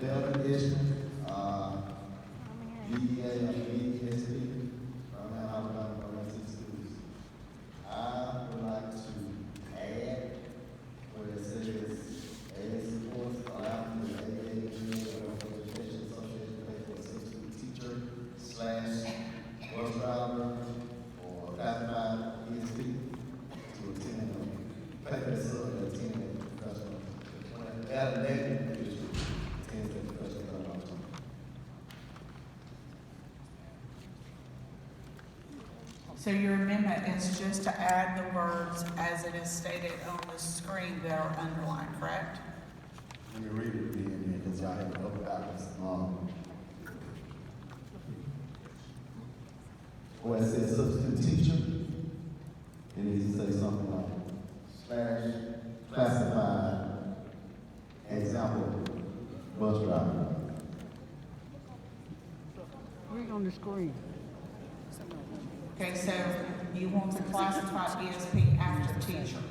Delta Edition, VEA and VESP, Birmingham, Alabama, Emergency Schools. I would like to add where it says AA supports allowing the AA Education Association to pay for a substitute teacher / bus driver or classified ESP to attend pay for the sub to attend a professional. That elected position attends a professional development. So your amendment is just to add the words as it is stated on the screen that are underlined, correct? Let me read it again, because y'all have it up backwards. Where it says substitute teacher, it needs to say something like / classified example bus driver. Read on the screen. Okay, so you want to classify ESP after teacher.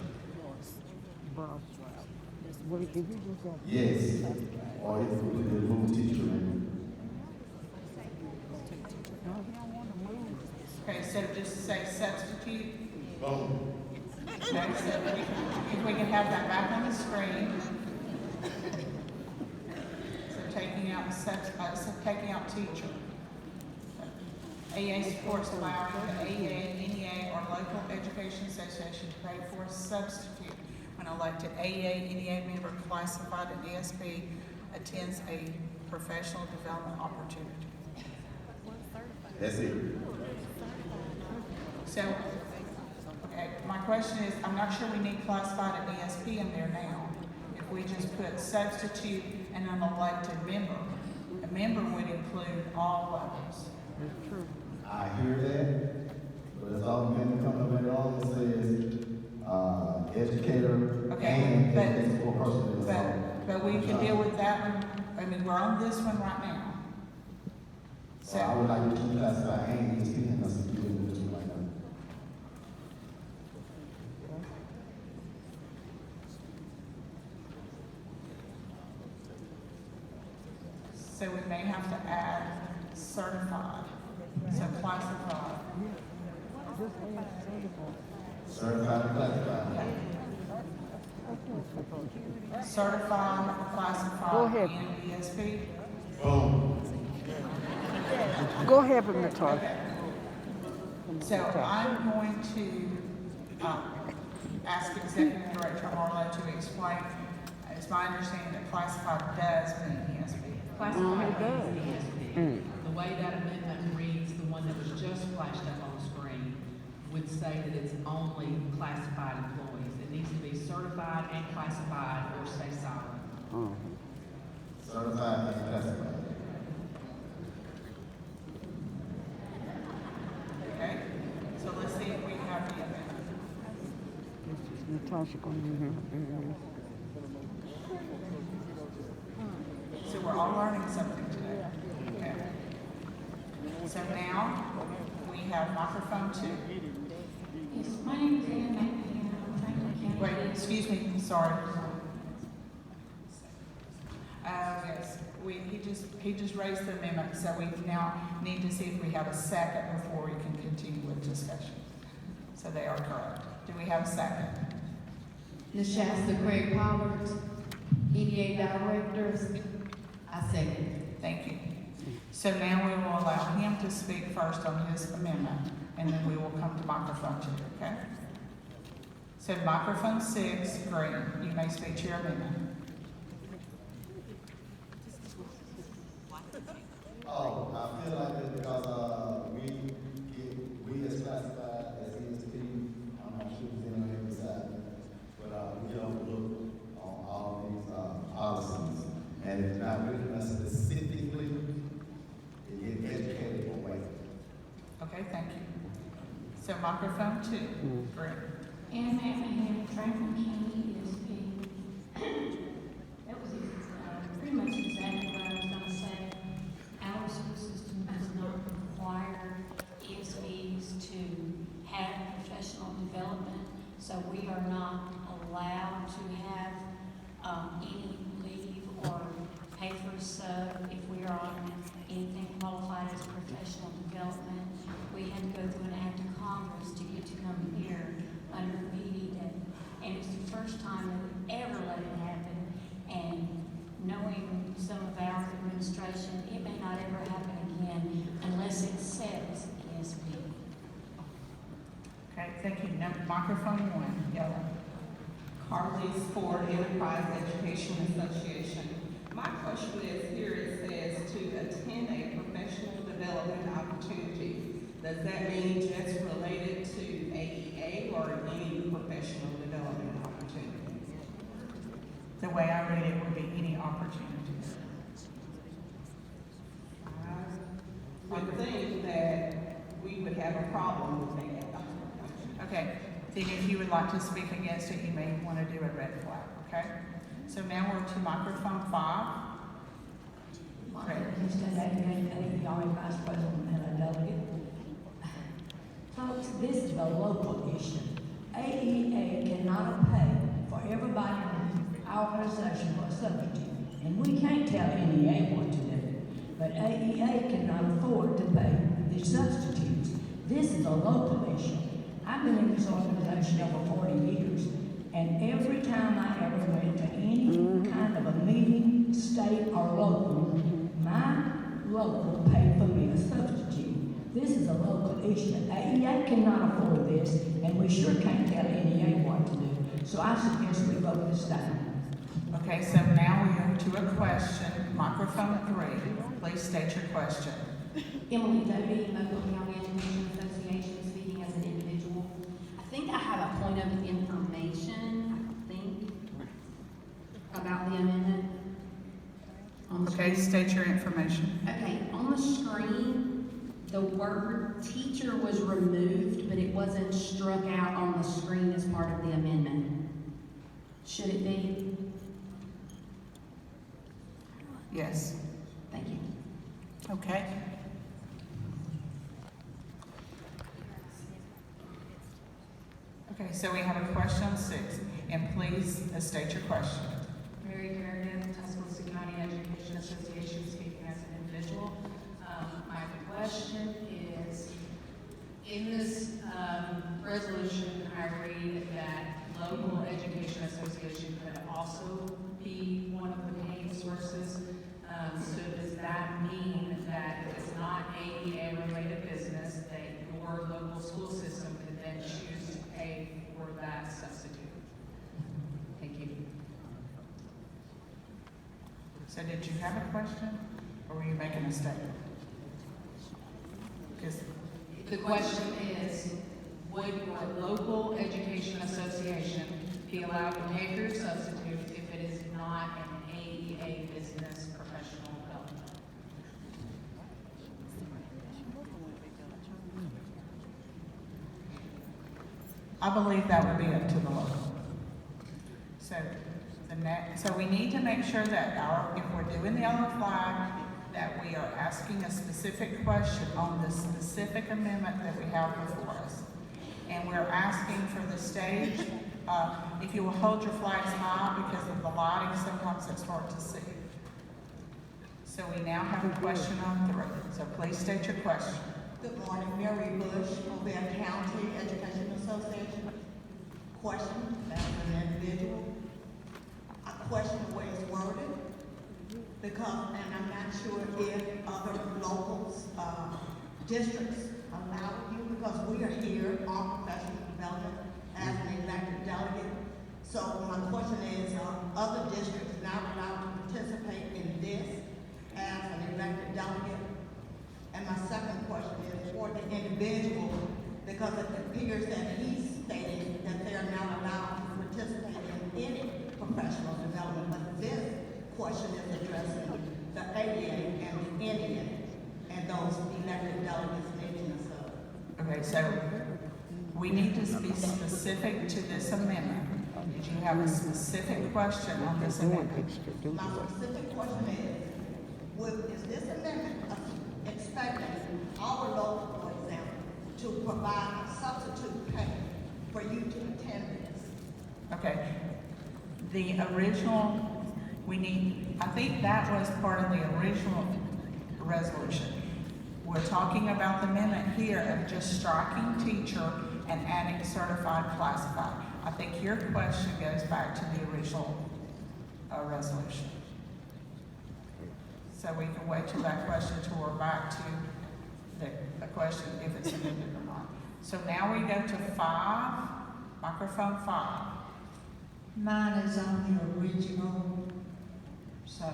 Bro. What if you just got Yes, or if we remove teacher in. Okay, so just say substitute. Boom. Okay, so if we can have that back on the screen. So taking out taking out teacher. AA supports allowing the AA, NEA, or local education association to pay for a substitute when elected AA, NEA member classified at ESP attends a professional development opportunity. That's it. So, okay, my question is, I'm not sure we need classified at ESP in there now. If we just put substitute and an elected member, a member would include all levels. That's true. I hear that, but it's all been coming up and all it says, educator Okay, and but- educator support person. is all. But we can deal with that one, I mean, we're on this one right now. So I would like to keep classified and ESP and us to do this one right now. So we may have to add certified, so classified. Just add certified. Certified and classified. Certified, classified, Go ahead. and ESP. Boom. Go ahead, Mr. Todd. So I'm going to ask Executive Director Marlowe to explain. It's my understanding that classified does mean ESP. Classified it does. as ESP. The way that amendment reads, the one that was just flashed up on the screen, would say that it's only classified employees. It needs to be certified and classified or stay silent. Certified and classified. Okay? So let's see if we have the amendment. Natasha going in here. So we're all learning something today. Okay. So now we have microphone 2. Yes, my name is Ann McMahon. I'm Franklin County. Wait, excuse me, sorry. Yes, he just raised the amendment, so we now need to see if we have a second before we can continue with discussion. So they are correct. Do we have a second? Nashasta Craig Pollard, EDA Director. I second. Thank you. So now we will allow him to speak first on his amendment, and then we will come to microphone 2, okay? So microphone 6, Green, you may speak to your amendment. Oh, I feel like it's because, we as classified as ESP, I'm not sure who's in on every side, but, we overlook on all these, policies. And it's not written us specifically, to get educated away. Okay, thank you. So microphone 2, Green. Ann McMahon, Franklin County ESP. That was pretty much exactly what I was gonna say. Our school system does not require ESPs to have professional development, so we are not allowed to have any leave or pay for sub on anything qualified as professional development. We had to go through an act of Congress to get to come here under PD Day. And it's the first time that we ever let it happen. And knowing some of our administration, it may not ever happen again unless it says ESP. Okay, thank you. Now, microphone one, yellow. Carly's Ford Enterprise Education Association. My question is, here it says to attend a professional development opportunity. Does that mean just related to AEA or any professional development opportunity? The way I read it would be any opportunity. I would think that we would have a problem with that. Okay, then if you would like to speak against it, you may want to do a red flag, okay? So now we're to microphone 5. Houston, AEI Vice President and a delegate. Folks, this is a local issue. AEA cannot pay for everybody in our organization for a substitute, and we can't tell NEA what to do. But AEA cannot afford to pay the substitutes. This is a local issue. I've been in this organization over 40 years, and every time I ever went to any kind of a meeting, state or local, my local paid for me a substitute. This is a local issue. AEA cannot afford this, and we sure can't tell NEA what to do. So I suggest we vote this down. Okay, so now we go to a question, microphone 3. Please state your question. Emily Doty, Mobile County Education Association, speaking as an individual. I think I have a point of information, about the amendment. On the Okay, screen. state your information. Okay, on the screen, the word teacher was removed, but it wasn't struck out on the screen as part of the amendment. Should it be? Yes. Thank you. Okay. Okay, so we have a question on 6, and please state your question. Mary Kerrigan, Tuscaloosa County Education Association, speaking as an individual. My question is, in this resolution, I read that local education association could also be one of the paying sources. So does that mean that if it's not AEA-related business, that your local school system could then choose to pay for that substitute? Thank you. So did you have a question, or were you making a statement? Because The question is, would your local education association be allowed to pay for your substitute if it is not an AEA business professional development? I believe that would be up to the local. So so we need to make sure that if we're doing the yellow flag, that we are asking a specific question on the specific amendment that we have before us. And we're asking for the stage, if you will hold your flags high, because of the lighting, sometimes it's hard to see. So we now have a question on 3. So please state your question. Good morning, Mary Bush, Mobile County Education Association. Question, as an individual. I question the way it's worded, because, and I'm not sure if other locals, districts allow you, because we are here on professional development as an elected delegate. So my question is, other districts not allowed to participate in this as an elected delegate? And my second question is for the individual, because it appears that he's stating that they're not allowed to participate in any professional development, but this question is addressing the AEA and the NEA and those elected delegates making us up. Okay, so we need to be specific to this amendment. Did you have a specific question on this amendment? My specific question is this amendment expecting our local, for example, to provide a substitute pay for you to attend this? Okay. The original, I think that was part of the original resolution. We're talking about the amendment here of just striking teacher and adding certified classified. I think your question goes back to the original resolution. So we can wait till that question till we're back to the question if it's amended or not. So now we go to 5, microphone 5. Mine is on the original, So,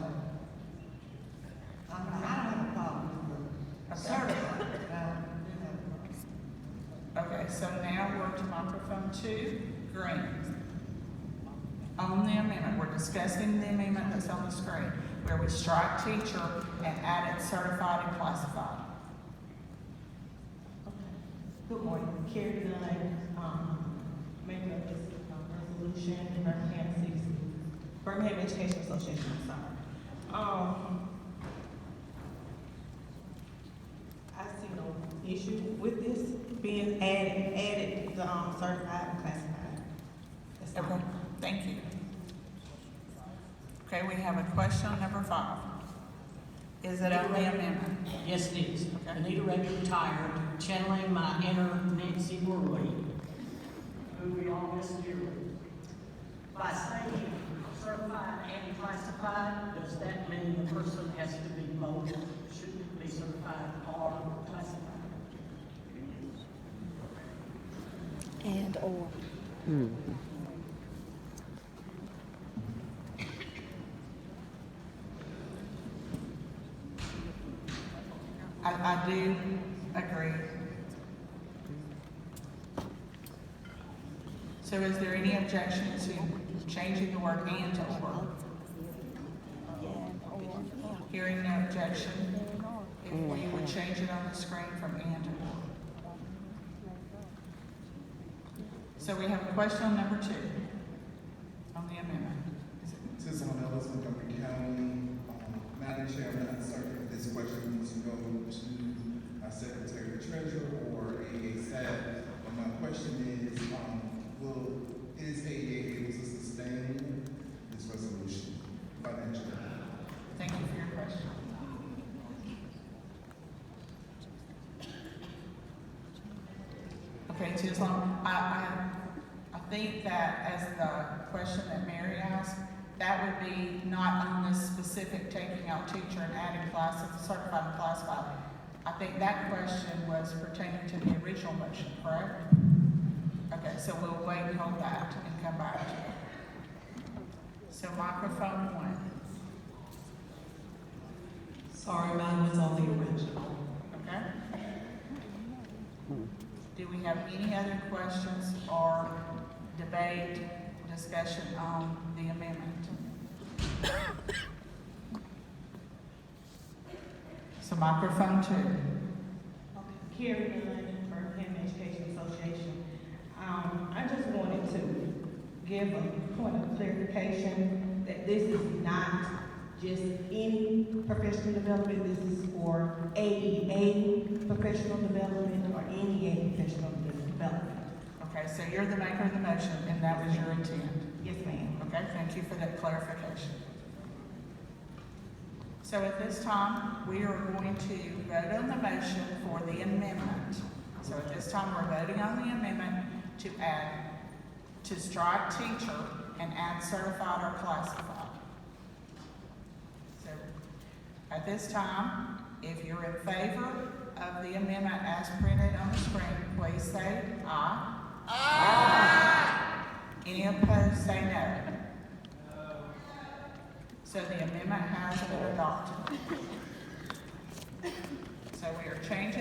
I don't have a problem with the certified. okay, so now we're to microphone 2, green. On the amendment, we're discussing the amendment that's on the screen, where we strike teacher and added certified and classified. Good morning, Carrie Dunn, maker of this resolution, Birmingham Education Association, I'm sorry. I see no issue with this being added, the certified and classified. That's Okay, fine. thank you. Okay, we have a question on number 5. Is it on the amendment? Yes, it is. Okay. Anita Raby retired, channeling my inner Nancy Worley, who we all miss dearly. By saying certified and classified, does that mean the person has to be both? Shouldn't it be certified or classified? And or. I do agree. So is there any objection to changing the word and to or? Hearing no objection, if we would change it on the screen from and to or. So we have a question on number 2, on the amendment. Is it- To someone else in Montgomery County, Madam Chair, I'm not certain if this question needs to go to our Secretary Treasurer or AEA staff. But my question is, is AEA able to sustain this resolution financially? Thank you for your question. Okay, too, as long, I think that as the question that Mary asked, that would be not on this specific taking out teacher and adding certified and classified. I think that question was pertaining to the original motion, correct? Okay, so we'll wait and hold that and come back to it. So microphone 1. Sorry, mine was on the original. Okay? Do we have any other questions or debate, discussion on the amendment? So microphone 2. Carrie Dunn, Birmingham Education Association. I just wanted to give a point of clarification that this is not just any professional development. This is for AEA professional development or NEA professional development. Okay, so you're the maker of the motion, and that was your intent. Yes, ma'am. Okay, thank you for that clarification. So at this time, we are going to vote on the motion for the amendment. So at this time, we're voting on the amendment to strike teacher and add certified or classified. So at this time, if you're in favor of the amendment as printed on the screen, please say aye. Aye. Any opposed, say no. So the amendment has been adopted. So we are changing